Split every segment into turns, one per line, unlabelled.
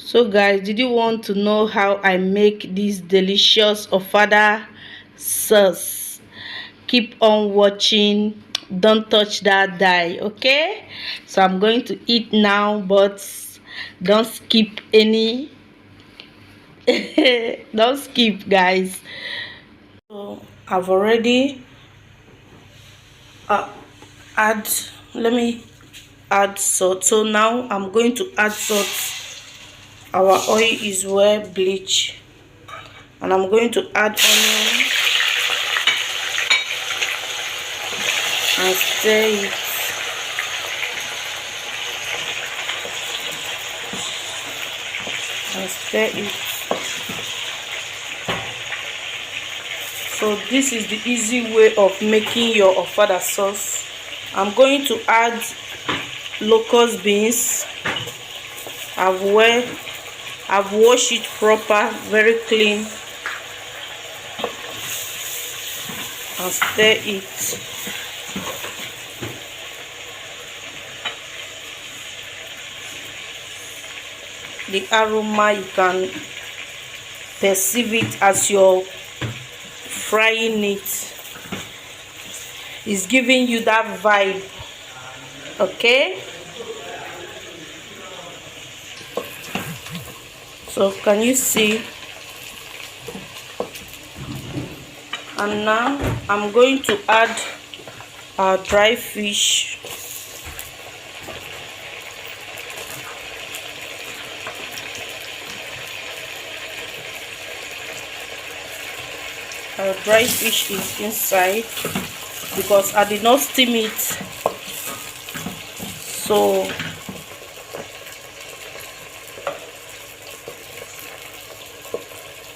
So guys, did you want to know how I make this delicious Ofada sauce? Keep on watching, don't touch that die, okay? So I'm going to eat now, but don't skip any. Don't skip, guys. So I've already uh, add let me add salt. So now I'm going to add salt. Our oil is well bleached, and I'm going to add onion and stir it. So this is the easy way of making your Ofada sauce. I'm going to add locust beans. I've washed it proper, very clean, and stir it. The aroma, you can perceive it as you're frying it. It's giving you that vibe, okay? So can you see? And now I'm going to add our dry fish. Our dry fish is inside because I did not steam it, so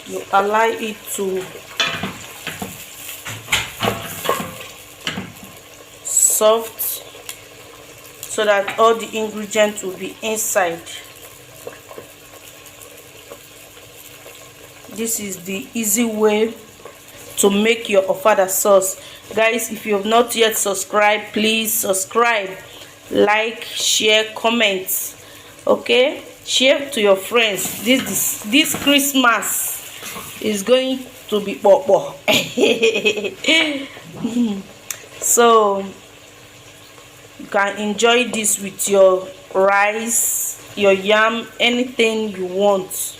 you allow it to soft so that all the ingredients will be inside. This is the easy way to make your Ofada sauce. Guys, if you have not yet subscribed, please subscribe, like, share, comment, okay? Share to your friends. This Christmas is going to be bobo. So you can enjoy this with your rice, your yam, anything you want.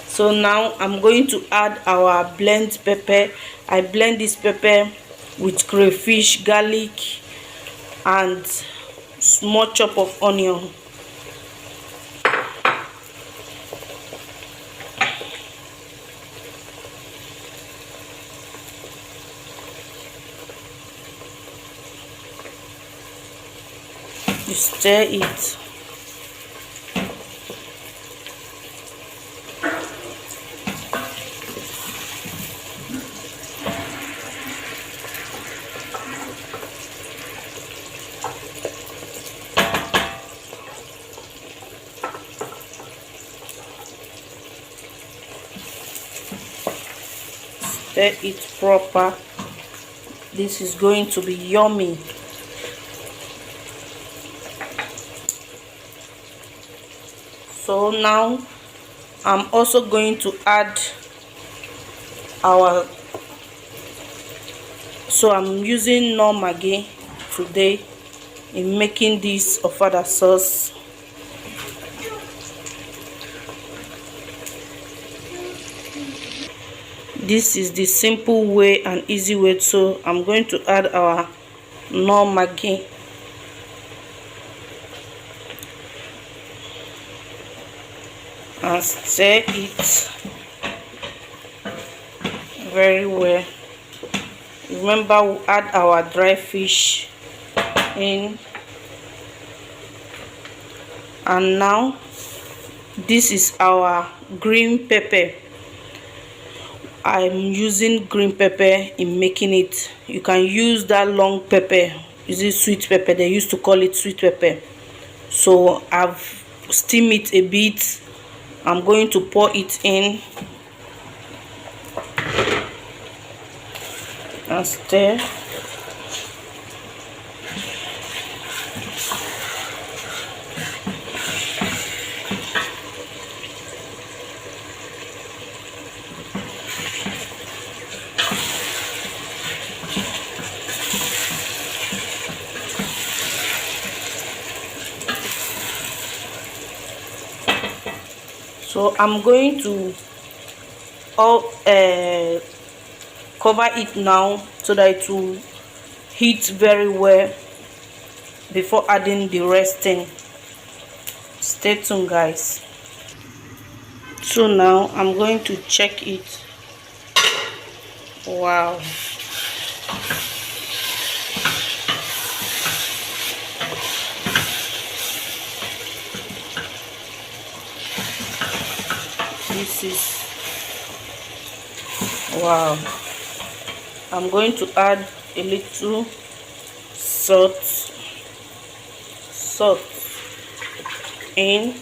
So now I'm going to add our blend pepper. I blend this pepper with crayfish, garlic, and small chop of onion. You stir it. Stir it proper. This is going to be yummy. So now I'm also going to add our, so I'm using no maggi today in making this Ofada sauce. This is the simple way and easy way. So I'm going to add our no maggi. And stir it very well. Remember, we add our dry fish in, and now this is our green pepper. I'm using green pepper in making it. You can use that long pepper. Is it sweet pepper? They used to call it sweet pepper. So I've steamed it a bit. I'm going to pour it in and stir. So I'm going to cover it now so that it will heat very well before adding the resting. Stay tuned, guys. So now I'm going to check it. Wow, this is wow. I'm going to add a little salt in.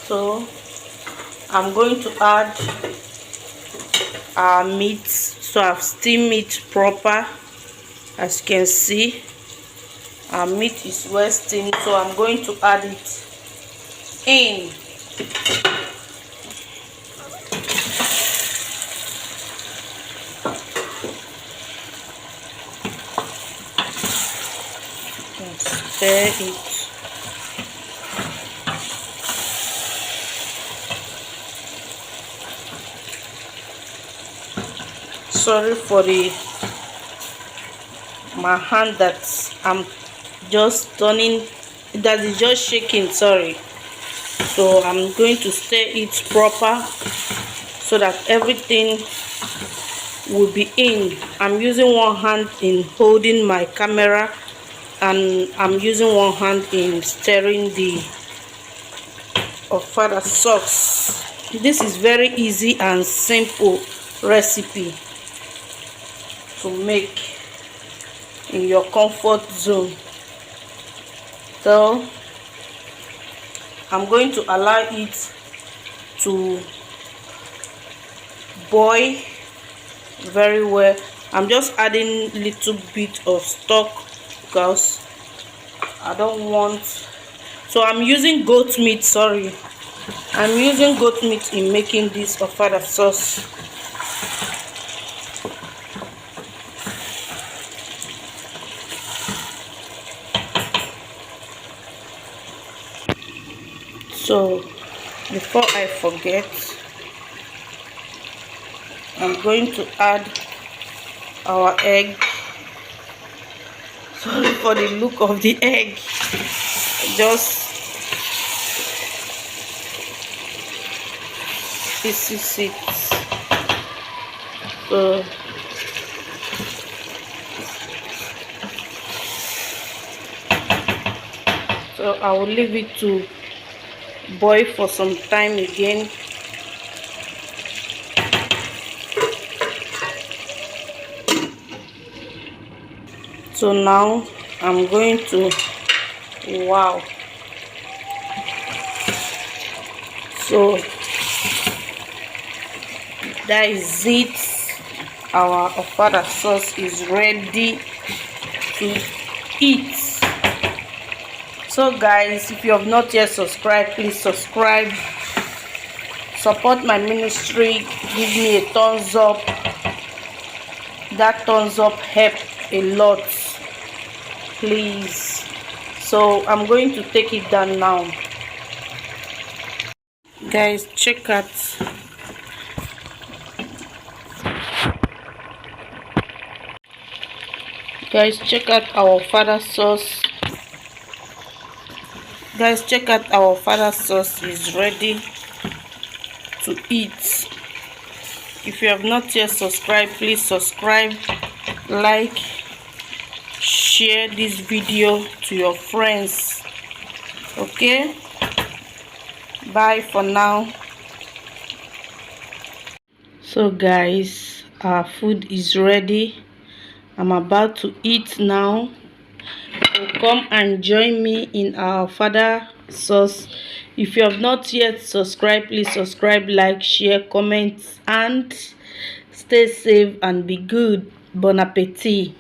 So I'm going to add our meat. So I've steamed it proper. As you can see, our meat is well steamed, so I'm going to add it in. And stir it. Sorry for my hand that I'm just turning, that is just shaking, sorry. So I'm going to stir it proper so that everything will be in. I'm using one hand in holding my camera and I'm using one hand in stirring the Ofada sauce. This is very easy and simple recipe to make in your comfort zone. So I'm going to allow it to boil very well. I'm just adding little bit of stock because I don't want, so I'm using goat meat, sorry, I'm using goat meat in making this Ofada sauce. So before I forget, I'm going to add our egg. Sorry for the look of the egg. Just this is it. So I will leave it to boil for some time again. So now I'm going to, wow, so that is it. Our Ofada sauce is ready to eat. So guys, if you have not yet subscribed, please subscribe, support my ministry, give me a thumbs up. That thumbs up helps a lot, please. So I'm going to take it down now. Guys, check out our Ofada sauce. Guys, check out our Ofada sauce is ready to eat. If you have not yet subscribed, please subscribe, like, share this video to your friends. Okay, bye for now. So guys, our food is ready. I'm about to eat now. So come and join me in our Ofada sauce. If you have not yet subscribed, please subscribe, like, share, comment, and stay safe and be good. Bon appetit.